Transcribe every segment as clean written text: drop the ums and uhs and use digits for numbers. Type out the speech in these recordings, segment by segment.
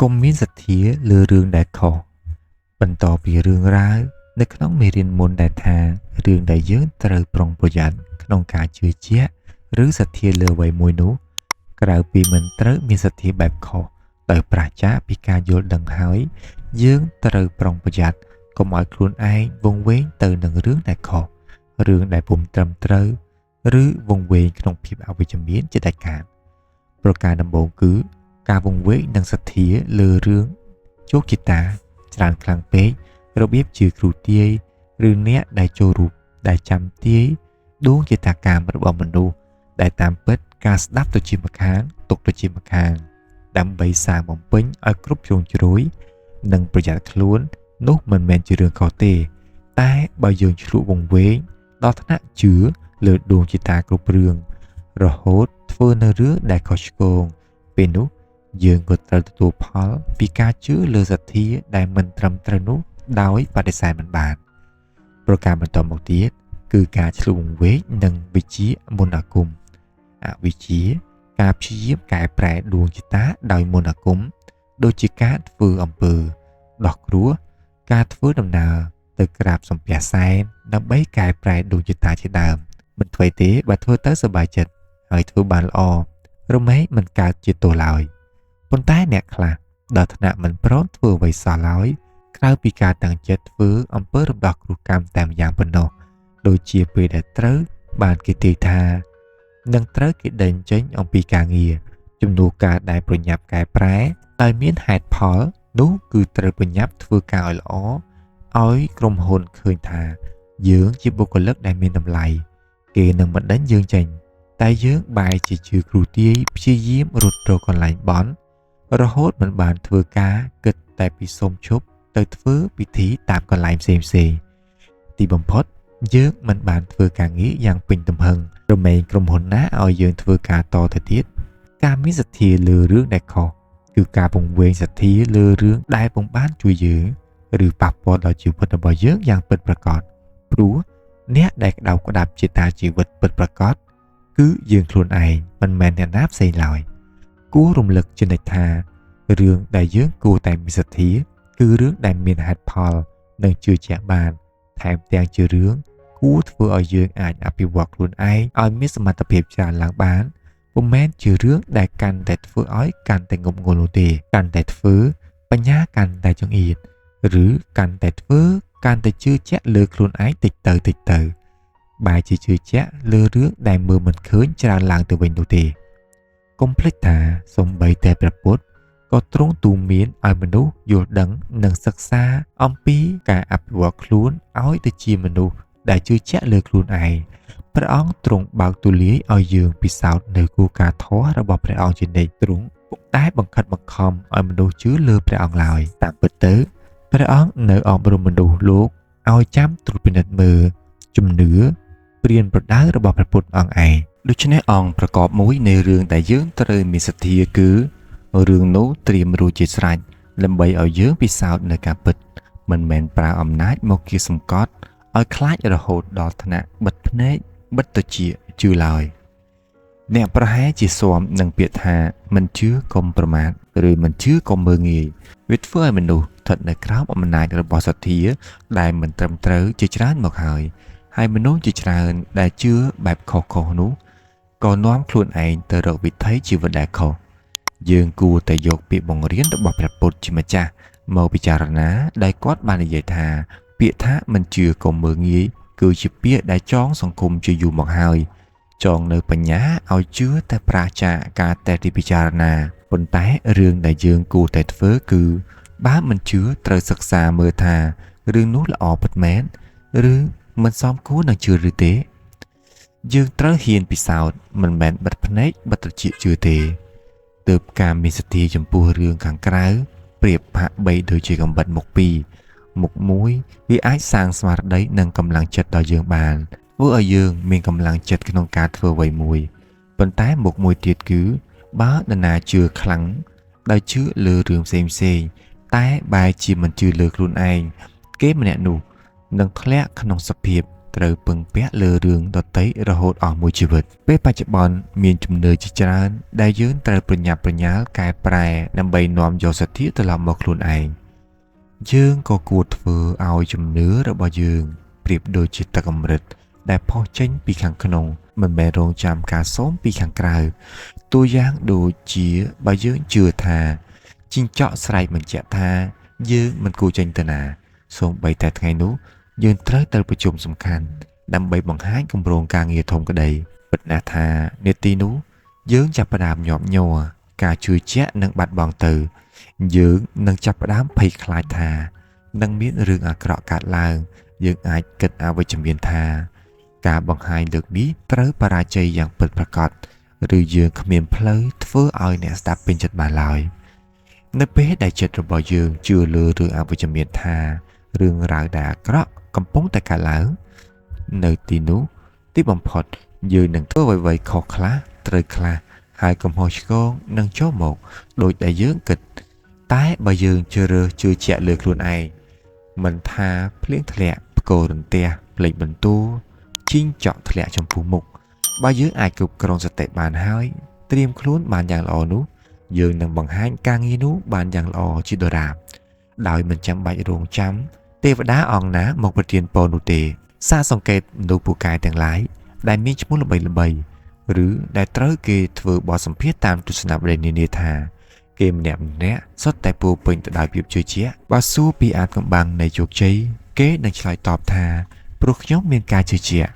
កុំមានសទ្ធាលើរឿងដែលខុសបន្តពីរឿងរ៉ាវនៅក្នុងមេរៀនមុនដែលថារឿងដែលយើងត្រូវប្រុងប្រយ័ត្នក្នុងការជឿជាក់ឬសទ្ធាលើអ្វីមួយនោះក្រៅពីមិនត្រូវមានសទ្ធាបែបខុសដោយប្រាសចាកពីការយល់ដឹងហើយយើងត្រូវប្រុងប្រយ័ត្នកុំឲ្យខ្លួនឯងវង្វេងទៅនឹងរឿងដែលខុសរឿងដែលពុំត្រឹមត្រូវឬវង្វេងក្នុងភាពអវិជ្ជមានជាដាច់ខាតប្រការដំបូងគឺការវង្វេងនិងសទ្ធាលើរឿងជោគជតាច្រើនខ្លាំងពេករបៀបជាគ្រូទាយឬអ្នកដែលចូលរូបដែលចាំទាយដួងជាតាកាមរបស់មនុស្សដែលតាមពិតការស្ដាប់ទៅជាម្ខាងទុកទៅជាម្ខាងដើម្បីសាងបំពេញឲ្យគ្រប់ជ្រុងជ្រោយនិងប្រយ័ត្នខ្លួននោះមិនមែនជារឿងខុសទេតែបើយើងឆ្លក់វង្វេងដល់ថ្នាក់ជឿលើដួងជាតាគ្រប់រឿងរហូតធ្វើនៅរឿងដែលខុសឆ្គងពេលនោះយើងក៏ត្រូវទទួលផលពីការជឿលើសទ្ធាដែលមិនត្រឹមត្រូវនោះដោយបដិសេធមិនបានប្រការបន្តមកទៀតគឺការឆ្លុះវង្វេងនិងវិជ្ជាមន្តអាគមអវិជ្ជាការព្យាយាមកែប្រែដួងជាតាដោយមន្តអាគមដូចជាការធ្វើអំពើដោះគ្រោះការធ្វើដំណើរទៅក្រាបសំពះសែនដើម្បីកែប្រែដួងជាតាជាដើមមិនធ្វើទេបើធ្វើទៅសប្បាយចិត្តហើយធ្វើបានល្អរមែងមិនកើតជាទោសឡើយប៉ុន្តែអ្នកខ្លះដល់ថ្នាក់មិនព្រមធ្វើអ្វីសោះឡើយក្រៅពីការតាំងចិត្តធ្វើអំពើរំដោះគ្រោះកម្មតាមយ៉ាងប៉ុណ្ណោះដូចជាពេលដែលត្រូវបានគេទាយថានឹងត្រូវគេដេញចេញអំពីការងារជំនួសការដែលប្រញាប់កែប្រែដោយមានហេតុផលនោះគឺត្រូវប្រញាប់ធ្វើការឲ្យល្អឲ្យក្រុមហ៊ុនឃើញថាយើងជាបុគ្គលិកដែលមានតម្លៃគេនឹងមិនដេញយើងចេញតែយើងបែរជាគ្រូទាយព្យាយាមរត់រកកន្លែងបន់រហូតមិនបានធ្វើការគិតតែពីសុំឈប់ទៅធ្វើពិធីតាមកន្លែងផ្សេងទីបំផុតយើងមិនបានធ្វើការងារយ៉ាងពេញទំហឹងរមែងក្រុមហ៊ុនណាឲ្យយើងធ្វើការតទៅទៀតការមានសទ្ធាលើរឿងដែលខុសគឺការពង្វេងសទ្ធាលើរឿងដែលពុំបានជួយយើងឬប៉ះពាល់ដល់ជីវិតរបស់យើងយ៉ាងពិតប្រាកដព្រោះអ្នកដែលក្តៅក្តាប់ជាតាជីវិតពិតប្រាកដគឺយើងខ្លួនឯងមិនមែនអ្នកណាផ្សេងឡើយគួររំលឹកជានិច្ចថារឿងដែលយើងគួរតែមានសទ្ធាគឺរឿងដែលមានហេតុផលនិងជឿជាក់បានថែមទាំងជារឿងគួរធ្វើឲ្យយើងអាចអភិវឌ្ឍខ្លួនឯងឲ្យមានសមត្ថភាពច្រើនឡើងបានពុំមែនជារឿងដែលកាន់តែធ្វើឲ្យកាន់តែងប់ងល់នោះទេកាន់តែធ្វើបញ្ញាកាន់តែចង្អៀតឬកាន់តែធ្វើកាន់តែជឿជាក់លើខ្លួនឯងតិចទៅបែរជាជឿជាក់លើរឿងដែលមើលមិនឃើញច្រើនឡើងទៅវិញនោះទេកុំភ្លេចថាសូម្បីតែព្រះពុទ្ធក៏ទ្រង់ទូន្មានឲ្យមនុស្សយល់ដឹងនិងសិក្សាអំពីការអភិវឌ្ឍខ្លួនឲ្យទៅជាមនុស្សដែលជឿជាក់លើខ្លួនឯងព្រះអង្គទ្រង់បើកទូលាយឲ្យយើងពិសោធន៍នៅគោលការណ៍ធម៌របស់ព្រះអង្គជានិច្ចទ្រង់ពុំដែលបង្ខិតបង្ខំឲ្យមនុស្សជឿលើព្រះអង្គឡើយតាមពិតទៅព្រះអង្គនៅអប់រំមនុស្សលោកឲ្យចាំត្រួតពិនិត្យមើលជំនឿព្រានប្រដៅរបស់ព្រះពុទ្ធអង្គឯងដូច្នេះអង្គប្រកបមួយនៃរឿងដែលយើងត្រូវមានសទ្ធាគឺរឿងនោះត្រៀមរួចជាស្រេចដើម្បីឲ្យយើងពិសោធន៍នៅការពិតមិនមែនប្រើអំណាចមកគៀសម្កត់ឲ្យខ្លាចរហូតដល់ថ្នាក់បិទភ្នែកបិទត្រចៀកជឿឡើយអ្នកប្រហែលជាស៊ាំនឹងពាក្យថាមិនជឿកុំប្រមាថឬមិនជឿកុំមើលងាយវាធ្វើឲ្យមនុស្សស្ថិតនៅក្រោមអំណាចរបស់សទ្ធាដែលមិនត្រឹមត្រូវជាច្រើនមកហើយមនុស្សជាច្រើនដែលជឿបែបខុសៗនោះក៏នាំខ្លួនឯងទៅរកវិថីជីវិតដែលខុសយើងគួរតែយកពាក្យបង្រៀនរបស់ព្រះពុទ្ធជាម្ចាស់មកពិចារណាដែលគាត់បាននិយាយថាពាក្យថាមិនជឿកុំមើលងាយគឺជាពាក្យដែលចងសង្គមជាយូរមកហើយចងនៅបញ្ញាឲ្យជឿតែប្រាចាការតេតិពិចារណាប៉ុន្តែរឿងដែលយើងគួរតែធ្វើគឺបើមិនជឿត្រូវសិក្សាមើលថារឿងនោះល្អពិតមែនឬមិនសមគួរនឹងជឿឬទេយើងត្រូវហ៊ានពិសោធន៍មិនមែនបិទភ្នែកបិទត្រចៀកជឿទេទើបការមានសទ្ធាចំពោះរឿងខាងក្រៅប្រៀបហាក់បីដូចជាកំបិតមុខពីរមុខមួយវាអាចសាងស្មារតីនិងកម្លាំងចិត្តដល់យើងបានធ្វើឲ្យយើងមានកម្លាំងចិត្តក្នុងការធ្វើអ្វីមួយប៉ុន្តែមុខមួយទៀតគឺបើនរណាជឿខ្លាំងដោយជឿលើរឿងផ្សេងតែបែរជាមិនជឿលើខ្លួនឯងគេម្នាក់នោះនឹងធ្លាក់ក្នុងសភាព ត្រូវពឹងពាក់លើរឿងដតីរហូតអស់មួយជីវិតពេលបច្ចុប្បន្នមានជំនឿជាច្រើនដែលយើងត្រូវប្រញាប់ប្រញាល់កែប្រែដើម្បីនាំយកសទ្ធាត្រឡប់មកខ្លួនឯងយើងក៏គួរធ្វើឲ្យជំនឿរបស់យើងប្រៀបដូចជាទឹកអម្រឹតដែលផុសចេញពីខាងក្នុងមិនមែនរងចាំការសូមពីខាងក្រៅតួយ៉ាងដូចជាបើយើងជឿថាជីងចក់ស្រែកបញ្ជាក់ថាយើងមិនគួរចេញទៅណាសូម្បីតែថ្ងៃនោះយើងត្រូវទៅប្រជុំសំខាន់ដើម្បីបង្ហាញគម្រោងការងារធំក្តីពិតណាស់ថានាទីនោះយើងចាប់ផ្ដើមញាប់ញ័រការជឿជាក់នឹងបាត់បង់ទៅយើងនឹងចាប់ផ្ដើមភ័យខ្លាចថានឹងមានរឿងអាក្រក់កើតឡើងយើងអាចគិតអវិជ្ជមានថាការបង្ហាញលើកនេះត្រូវបរាជ័យយ៉ាងពិតប្រាកដឬយើងគ្មានផ្លូវធ្វើឲ្យអ្នកស្ដាប់ពេញចិត្តបានឡើយនៅពេលដែលចិត្តរបស់យើងជឿលើរឿងអវិជ្ជមានថារឿងរ៉ាវដែលអាក្រក់កំពុងតែកើតឡើងនៅទីនោះទីបំផុតយើងនឹងធ្វើអ្វីៗខុសខ្លះត្រូវខ្លះហើយកំហុសឆ្គងនឹងចូលមកដោយដែលយើងគិតតែបើយើងជឿជាក់លើខ្លួនឯងមិនថាភ្លៀងធ្លាក់ផ្គររន្ទះផ្លេចបន្ទូជីងចក់ធ្លាក់ចំពោះមុខបើយើងអាចគ្រប់គ្រងសតិបានហើយត្រៀមខ្លួនបានយ៉ាងល្អនោះយើងនឹងបង្ហាញការងារនោះបានយ៉ាងល្អជាដរាបដោយមិនចាំបាច់រងចាំទេវតាអង្គណាមកប្រទានពរនោះទេសារសង្កេតមនុស្សពូកែទាំងឡាយដែលមានឈ្មោះល្បីៗឬដែលត្រូវគេធ្វើបទសម្ភាសន៍តាមទស្សនវិជ្ជានានាថាគេម្នាក់សុទ្ធតែពោពេញទៅដោយភាពជឿជាក់បើសួរពីអាថ៌កំបាំងនៃជោគជ័យគេនឹងឆ្លើយតបថាព្រោះខ្ញុំមានការជឿជាក់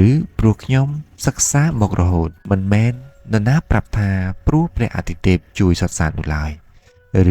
ឬព្រោះខ្ញុំសិក្សាមករហូតមិនមែននរណាប្រាប់ថាព្រោះព្រះអាទិទេពជួយសុទ្ធសាធនោះឡើយ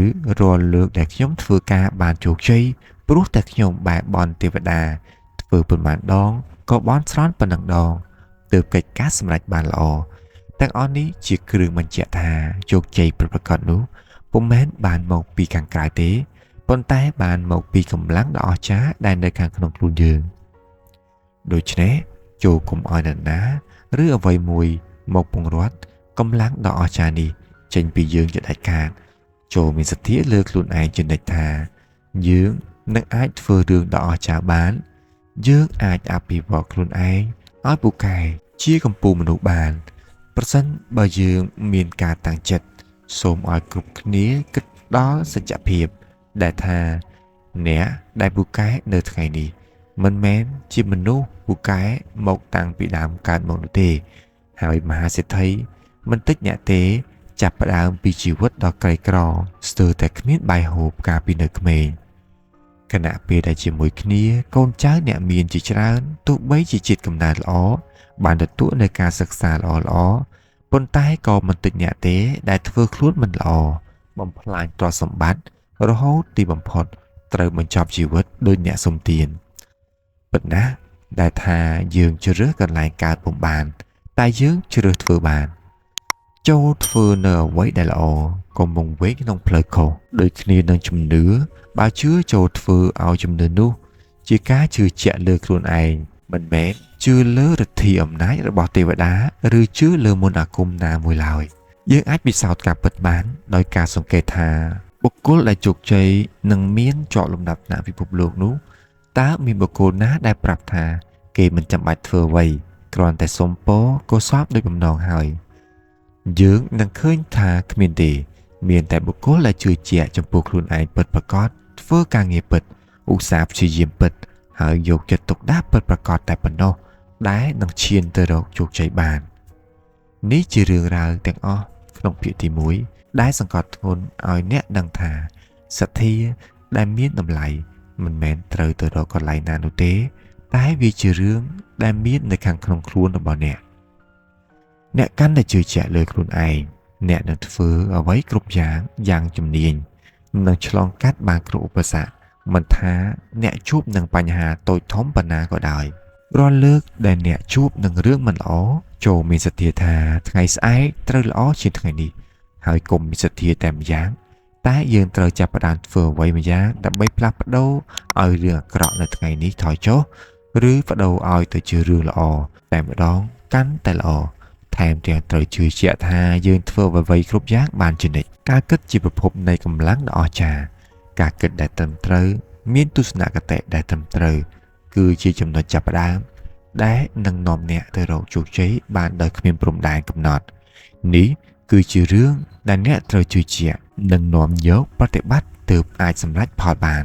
ឬរាល់លើកដែលខ្ញុំធ្វើការបានជោគជ័យព្រោះតែខ្ញុំបែបបន់ទេវតាធ្វើប៉ុន្មានដងក៏បន់ស្រន់ប៉ុណ្ណឹងដងទើបកិច្ចការសម្រេចបានល្អទាំងអស់នេះជាគ្រឿងបញ្ជាក់ថាជោគជ័យប្រកបនោះពុំមែនបានមកពីខាងក្រៅទេប៉ុន្តែបានមកពីកម្លាំងដ៏អស្ចារ្យដែលនៅខាងក្នុងខ្លួនយើងដូច្នេះចូលកុំឲ្យនរណាឬអ្វីមួយមកពង្រត់កម្លាំងដ៏អស្ចារ្យនេះចេញពីយើងជាដាច់ខាតចូលមានសទ្ធាលើខ្លួនឯងជានិច្ចថាយើងនឹងអាចធ្វើរឿងដ៏អស្ចារ្យបានយើងអាចអភិវឌ្ឍខ្លួនឯងឲ្យពូកែជាកម្ពុជាមនុស្សបានប្រសិនបើយើងមានការតាំងចិត្តសូមឲ្យគ្រប់គ្នាគិតដល់សច្ចភាពដែលថាអ្នកដែលពូកែនៅថ្ងៃនេះមិនមែនជាមនុស្សពូកែមកតាំងពីដើមកើតមកនោះទេហើយមហាសេដ្ឋីមិនតិចអ្នកទេចាប់ផ្ដើមពីជីវិតដ៏ក្រីក្រស្ទើរតែគ្មានបាយហូបកាលពីនៅក្មេងខណៈពេលដែលជាមួយគ្នាកូនចៅអ្នកមានជាច្រើនទោះបីជាជាតិកំណើតល្អបានទទួលនៅការសិក្សាល្អប៉ុន្តែក៏មិនតិចអ្នកទេដែលធ្វើខ្លួនមិនល្អបំផ្លាញទ្រព្យសម្បត្តិរហូតទីបំផុតត្រូវបញ្ចប់ជីវិតដោយអ្នកសុំទានប៉ុន្តែដែលថាយើងជ្រើសកន្លែងកើតពុំបានតែយើងជ្រើសធ្វើបានចូលធ្វើនៅអ្វីដែលល្អកុំវង្វេងក្នុងផ្លូវខុសដូចគ្នានឹងជំនឿបើជឿចូលធ្វើឲ្យជំនឿនោះជាការជឿជាក់លើខ្លួនឯងមិនមែនជឿលើឫទ្ធិអំណាចរបស់ទេវតាឬជឿលើមន្តអាគមណាមួយឡើយយើងអាចពិសោធន៍ការពិតបានដោយការសង្កេតថាបុគ្គលដែលជោគជ័យនឹងមានជាប់លំដាប់ថ្នាក់ពិភពលោកនោះតើមានបុគ្គលណាដែលប្រាប់ថាគេមិនចាំបាច់ធ្វើអ្វីគ្រាន់តែសុំពរក៏សពដោយបំណងហើយយើងនឹងឃើញថាគ្មានទេមានតែបុគ្គលដែលជឿជាក់ចំពោះខ្លួនឯងពិតប្រាកដធ្វើការងារពិតឧស្សាហ៍ព្យាយាមពិតហើយយកចិត្តទុកដាក់ពិតប្រាកដតែប៉ុណ្ណោះដែលនឹងឈានទៅរកជោគជ័យបាននេះជារឿងរ៉ាវទាំងអស់ក្នុងភាគទី1ដែលសង្កត់ធ្ងន់ឲ្យអ្នកដឹងថាសទ្ធាដែលមានតម្លៃមិនមែនត្រូវទៅរកកន្លែងណានោះទេតែវាជារឿងដែលមាននៅខាងក្នុងខ្លួនរបស់អ្នកកាន់តែជឿជាក់លើខ្លួនឯងអ្នកនឹងធ្វើអ្វីគ្រប់យ៉ាងជំនាញនឹងឆ្លងកាត់បានគ្រប់ឧបសគ្គមិនថាអ្នកជួបនឹងបញ្ហាតូចធំប៉ុណ្ណាក៏ដោយរាល់លើកដែលអ្នកជួបនឹងរឿងមិនល្អចូលមានសទ្ធាថាថ្ងៃស្អែកត្រូវល្អជាងថ្ងៃនេះហើយកុំមានសទ្ធាតែម្យ៉ាងតែយើងត្រូវចាប់ផ្ដើមធ្វើអ្វីម្យ៉ាងដើម្បីផ្លាស់ប្ដូរឲ្យរឿងអាក្រក់នៅថ្ងៃនេះថយចុះឬប្ដូរឲ្យទៅជារឿងល្អតែម្ដងកាន់តែល្អថែមទាំងត្រូវជឿជាក់ថាយើងធ្វើអ្វីគ្រប់យ៉ាងបានជានិច្ចការគិតជាប្រភពនៃកម្លាំងដ៏អស្ចារ្យការគិតដែលត្រឹមត្រូវមានទស្សនគតិដែលត្រឹមត្រូវគឺជាចំណុចចាប់ផ្ដើម ដែលនឹងនាំអ្នកទៅរកជោគជ័យបានដោយគ្មានព្រំដែនកំណត់នេះគឺជារឿងដែលអ្នកត្រូវជឿជាក់និងនាំយកប្រតិបត្តិទើបអាចសម្រេចផលបាន